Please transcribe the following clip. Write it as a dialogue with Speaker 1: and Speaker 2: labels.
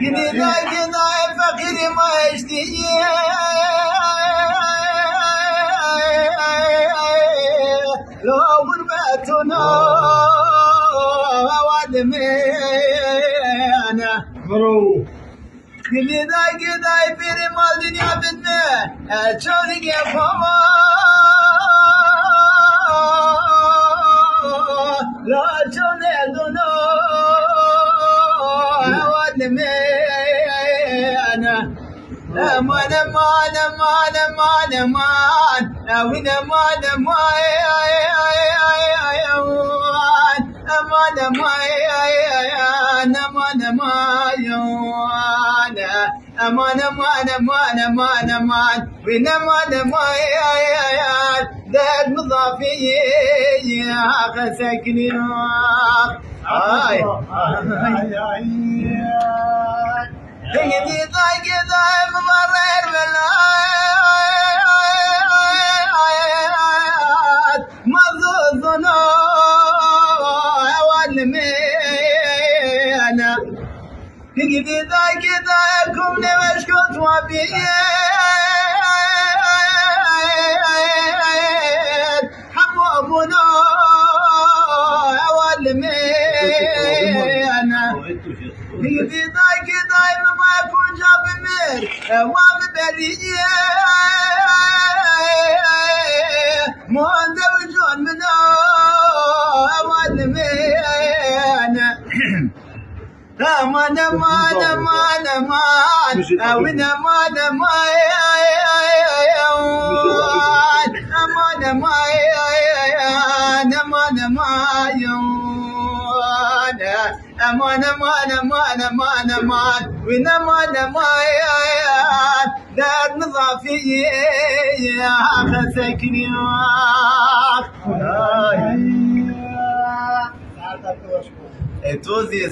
Speaker 1: كذا كذا فقير ما يشتهي لو غربتنا وادمينا كذا كذا يبير ما الدنيا بدنا شارك يا فما لا شنادنا وادمينا امان امان امان امان امان وين امان امان امان امان امان امان امان امان امان امان وين امان امان ذاك مضافي يا ساكني هي دي ضايق ضايق مبرر بالآيات مظلنا والمينا هي دي ضايق ضايقكم نمشكوت وبيات حبوبنا والمينا هي دي ضايق ضايق ما يكون جاب المير والبرية مو عند وجود منا والمينا امان امان امان امان وين امان امان امان امان امان امان امان امان امان امان وين امان امان دار نظافي يا ساكني توزي